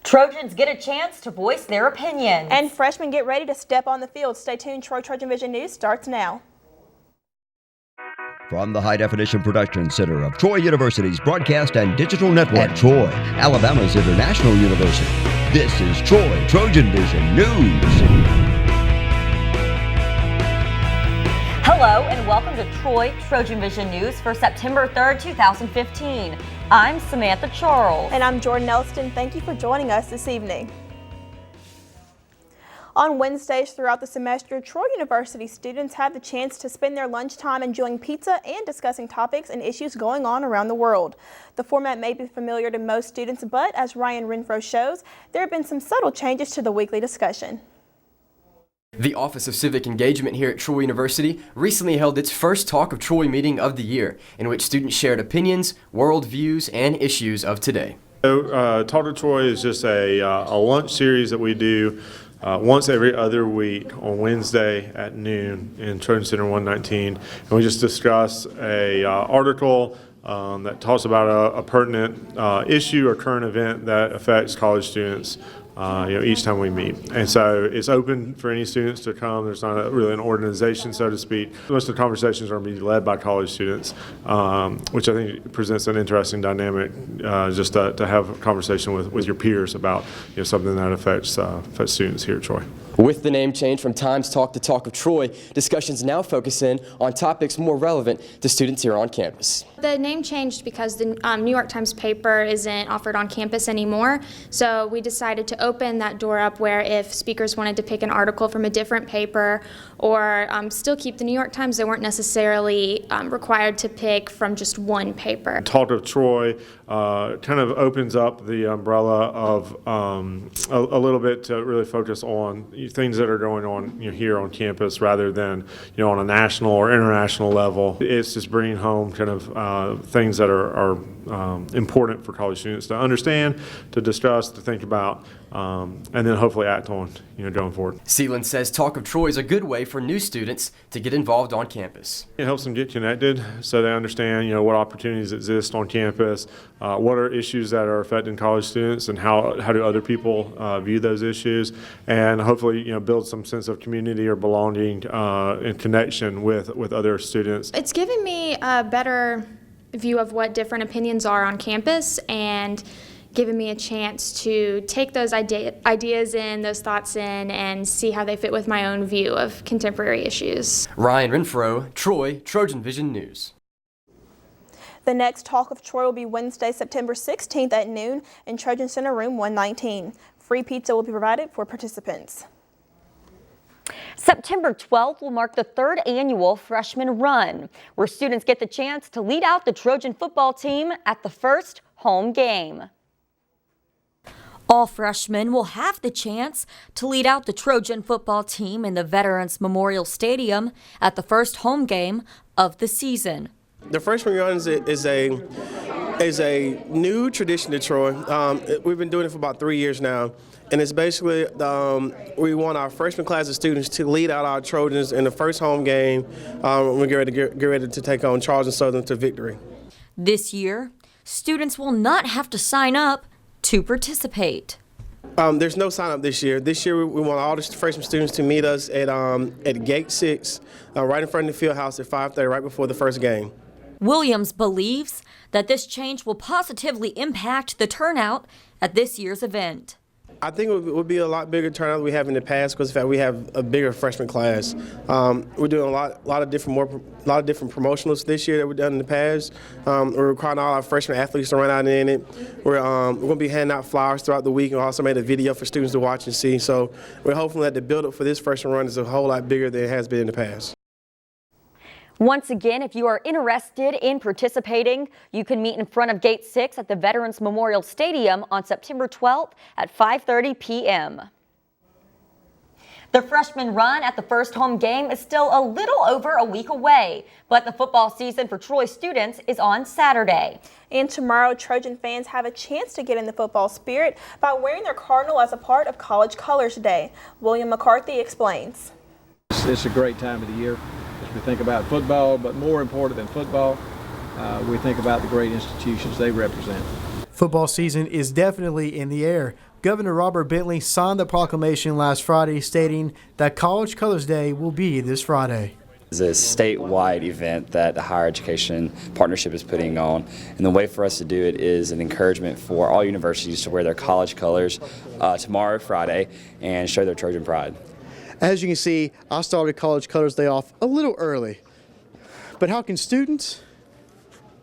Trojans get a chance to voice their opinions. And freshmen get ready to step on the field. Stay tuned. TrojanVision News starts now. From the High Definition Production Center of Troy University's Broadcast and Digital Network at Troy, Alabama's International University, this is Troy TrojanVision News. Hello and welcome to Troy TrojanVision News for September 3rd, 2015. I'm Samantha Charles. And I'm Jordan Elston. Thank you for joining us this evening. On Wednesdays throughout the semester, Troy University students have the chance to spend their lunchtime enjoying pizza and discussing topics and issues going on around the world. The format may be familiar to most students, but as Ryan Renfro shows, there have been some subtle changes to the weekly discussion. The Office of Civic Engagement here at Troy University recently held its first Talk of Troy meeting of the year, in which students shared opinions, worldviews, and issues of today. Talk of Troy is just a lunch series that we do once every other week on Wednesday at noon in Trojan Center 119, and we just discuss a article that talks about a pertinent issue or current event that affects college students each time we meet. And so it's open for any students to come. There's not really an organization, so to speak. Most of the conversations are going to be led by college students, which I think presents an interesting dynamic just to have a conversation with your peers about something that affects students here at Troy. With the name change from Times Talk to Talk of Troy, discussions now focus in on topics more relevant to students here on campus. The name changed because the New York Times paper isn't offered on campus anymore, so we decided to open that door up where if speakers wanted to pick an article from a different paper or still keep the New York Times, they weren't necessarily required to pick from just one paper. Talk of Troy kind of opens up the umbrella of a little bit to really focus on things that are going on here on campus rather than on a national or international level. It's just bringing home kind of things that are important for college students to understand, to discuss, to think about, and then hopefully act on going forward. Seeland says Talk of Troy is a good way for new students to get involved on campus. It helps them get connected so they understand what opportunities exist on campus, what are issues that are affecting college students, and how do other people view those issues, and hopefully build some sense of community or belonging and connection with other students. It's given me a better view of what different opinions are on campus and given me a chance to take those ideas in, those thoughts in, and see how they fit with my own view of contemporary issues. Ryan Renfro, Troy TrojanVision News. The next Talk of Troy will be Wednesday, September 16th at noon in Trojan Center Room 119. Free pizza will be provided for participants. September 12th will mark the third annual Freshman Run, where students get the chance to lead out the Trojan football team at the first home game. All freshmen will have the chance to lead out the Trojan football team in the Veterans Memorial Stadium at the first home game of the season. The Freshman Run is a new tradition to Troy. We've been doing it for about 3 years now. And it's basically, we want our freshman class of students to lead out our Trojans in the first home game. We get ready to take on Charles & Southern to victory. This year, students will not have to sign up to participate. There's no sign up this year. This year, we want all the freshman students to meet us at Gate 6, right in front of the field house at 5:30, right before the first game. Williams believes that this change will positively impact the turnout at this year's event. I think it would be a lot bigger turnout than we have in the past because in fact we have a bigger freshman class. We're doing a lot of different promotionals this year that we've done in the past. We're requiring all our freshman athletes to run out in it. We're going to be handing out flyers throughout the week and also made a video for students to watch and see. So we're hoping that the build-up for this freshman run is a whole lot bigger than it has been in the past. Once again, if you are interested in participating, you can meet in front of Gate 6 at the Veterans Memorial Stadium on September 12th at 5:30 p.m. The freshman run at the first home game is still a little over a week away, but the football season for Troy students is on Saturday. And tomorrow, Trojan fans have a chance to get in the football spirit by wearing their cardinal as a part of College Colors Day. William McCarthy explains. It's a great time of the year. We think about football, but more important than football, we think about the great institutions they represent. Football season is definitely in the air. Governor Robert Bentley signed the proclamation last Friday stating that College Colors Day will be this Friday. It's a statewide event that the Higher Education Partnership is putting on, and the way for us to do it is an encouragement for all universities to wear their college colors tomorrow, Friday, and show their Trojan pride. As you can see, I started College Colors Day off a little early, but how can students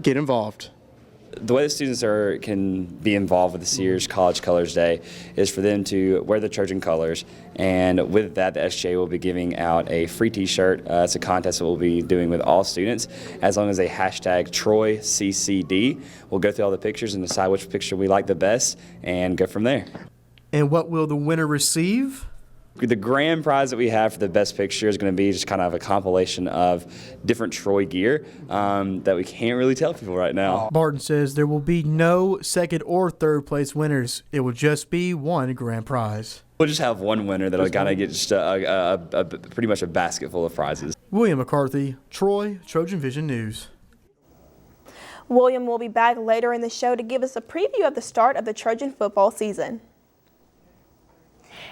get involved? The way the students can be involved with this year's College Colors Day is for them to wear the Trojan colors, and with that, the SGA will be giving out a free t-shirt. It's a contest that we'll be doing with all students. As long as they hashtag TroyCCD, we'll go through all the pictures and decide which picture we like the best and go from there. And what will the winner receive? The grand prize that we have for the best picture is going to be just kind of a compilation of different Troy gear that we can't really tell people right now. Barton says there will be no second or third place winners. It will just be one grand prize. We'll just have one winner that'll kind of get just pretty much a basket full of prizes. William McCarthy, Troy, TrojanVision News. William will be back later in the show to give us a preview of the start of the Trojan football season.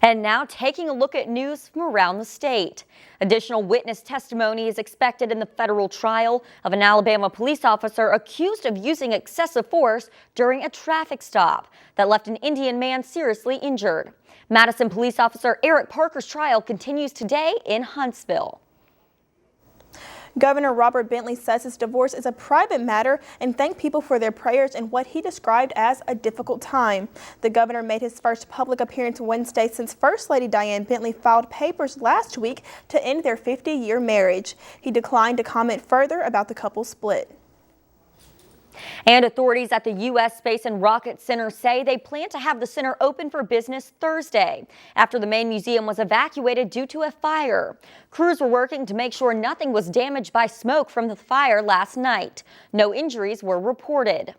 And now taking a look at news from around the state. Additional witness testimony is expected in the federal trial of an Alabama police officer accused of using excessive force during a traffic stop that left an Indian man seriously injured. Madison police officer Eric Parker's trial continues today in Huntsville. Governor Robert Bentley says his divorce is a private matter and thanked people for their prayers in what he described as a difficult time. The governor made his first public appearance Wednesday since First Lady Diane Bentley filed papers last week to end their 50-year marriage. He declined to comment further about the couple's split. And authorities at the U.S. Space and Rocket Center say they plan to have the center open for business Thursday after the main museum was evacuated due to a fire. Crews were working to make sure nothing was damaged by smoke from the fire last night. No injuries were reported.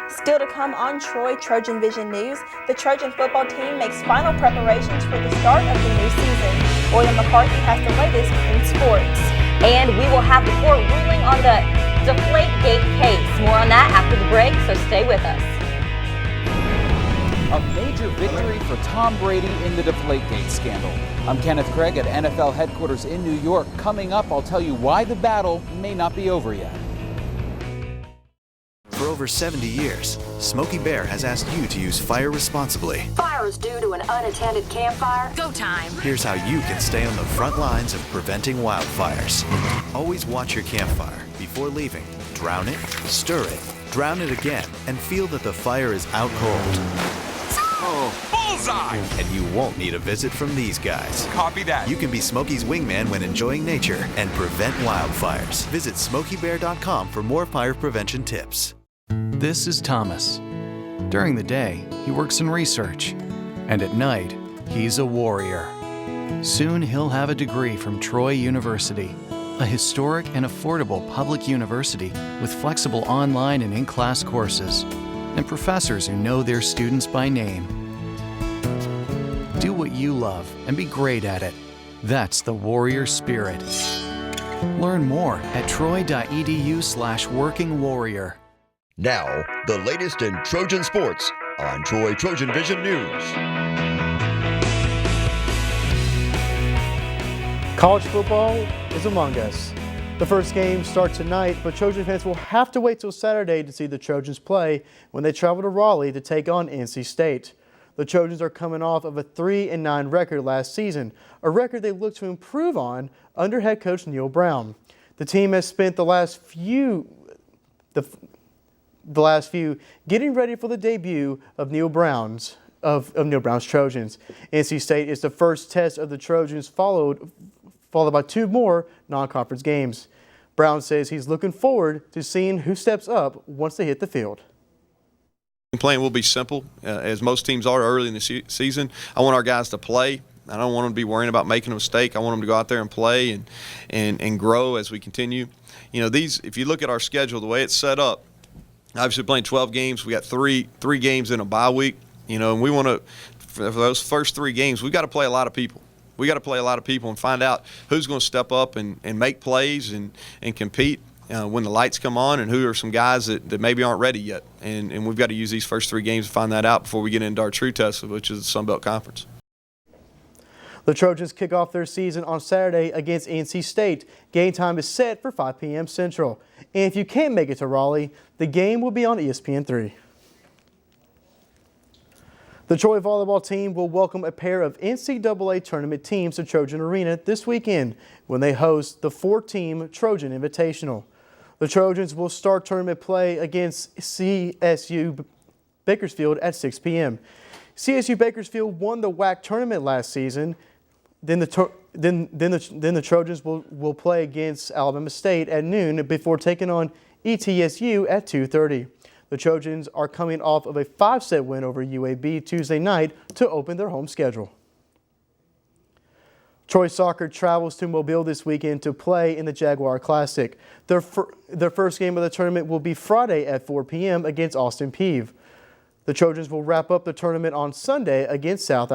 Still to come on Troy TrojanVision News, the Trojan football team makes final preparations for the start of the new season. William McCarthy has the latest in sports. And we will have the court ruling on the Deflategate case. More on that after the break, so stay with us. A major victory for Tom Brady in the Deflategate scandal. I'm Kenneth Craig at NFL headquarters in New York. Coming up, I'll tell you why the battle may not be over yet. For over 70 years, Smokey Bear has asked you to use fire responsibly. Fire is due to an unattended campfire. Go time. Here's how you can stay on the front lines of preventing wildfires. Always watch your campfire before leaving. Drown it, stir it, drown it again, and feel that the fire is out cold. Oh, bullseye! And you won't need a visit from these guys. Copy that. You can be Smokey's wingman when enjoying nature and prevent wildfires. Visit SmokeyBear.com for more fire prevention tips. This is Thomas. During the day, he works in research, and at night, he's a warrior. Soon he'll have a degree from Troy University, a historic and affordable public university with flexible online and in-class courses, and professors who know their students by name. Do what you love and be great at it. That's the warrior spirit. Learn more at troy.edu/workingwarrior. Now, the latest in Trojan sports on Troy TrojanVision News. College football is among us. The first game starts tonight, but Trojan fans will have to wait till Saturday to see the Trojans play when they travel to Raleigh to take on NC State. The Trojans are coming off of a 3-9 record last season, a record they look to improve on under head coach Neil Brown. The team has spent the last few getting ready for the debut of Neil Brown's Trojans. NC State is the first test of the Trojans, followed by two more non-conference games. Brown says he's looking forward to seeing who steps up once they hit the field. Playing will be simple, as most teams are early in the season. I want our guys to play. I don't want them to be worrying about making a mistake. I want them to go out there and play and grow as we continue. You know, if you look at our schedule, the way it's set up, obviously playing 12 games, we got three games in a bye week. You know, and we want to, for those first 3 games, we've got to play a lot of people. We got to play a lot of people and find out who's going to step up and make plays and compete. when the lights come on and who are some guys that maybe aren't ready yet. And we've got to use these first 3 games to find that out before we get into our true test, which is the Sun Belt Conference. The Trojans kick off their season on Saturday against NC State. Game time is set for 5 p.m. Central. And if you can't make it to Raleigh, the game will be on ESPN3. The Troy volleyball team will welcome a pair of NCAA tournament teams to Trojan Arena this weekend when they host the 4-team Trojan Invitational. The Trojans will start tournament play against CSU Bakersfield at 6 p.m. CSU Bakersfield won the WAC tournament last season. Then the Trojans will play against Alabama State at noon before taking on ETSU at 2:30. The Trojans are coming off of a 5-set win over UAB Tuesday night to open their home schedule. Troy Soccer travels to Mobile this weekend to play in the Jaguar Classic. Their first game of the tournament will be Friday at 4 p.m. against Austin Peeve. The Trojans will wrap up the tournament on Sunday against South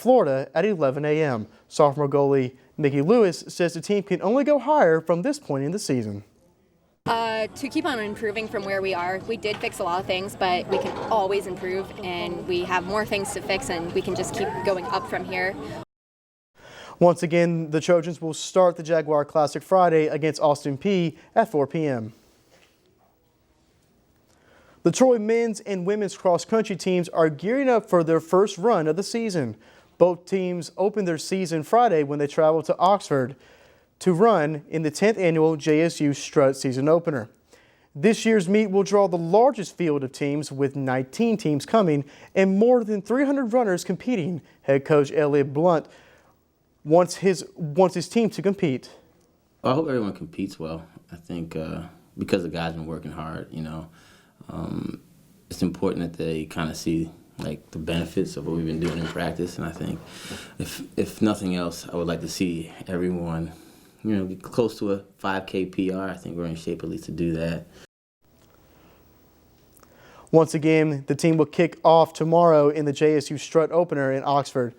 Florida at 11 a.m. Sophomore goalie Mickey Lewis says the team can only go higher from this point in the season. To keep on improving from where we are. We did fix a lot of things, but we can always improve, and we have more things to fix, and we can just keep going up from here. Once again, the Trojans will start the Jaguar Classic Friday against Austin Peay at 4 p.m. The Troy men's and women's cross-country teams are gearing up for their first run of the season. Both teams open their season Friday when they travel to Oxford to run in the 10th annual JSU Strut season opener. This year's meet will draw the largest field of teams with 19 teams coming and more than 300 runners competing. Head coach Elliott Blunt wants his team to compete. I hope everyone competes well. I think because the guys have been working hard, it's important that they kind of see like the benefits of what we've been doing in practice. And I think if nothing else, I would like to see everyone, get close to a 5K PR. I think we're in shape at least to do that. Once again, the team will kick off tomorrow in the JSU Strut opener in Oxford.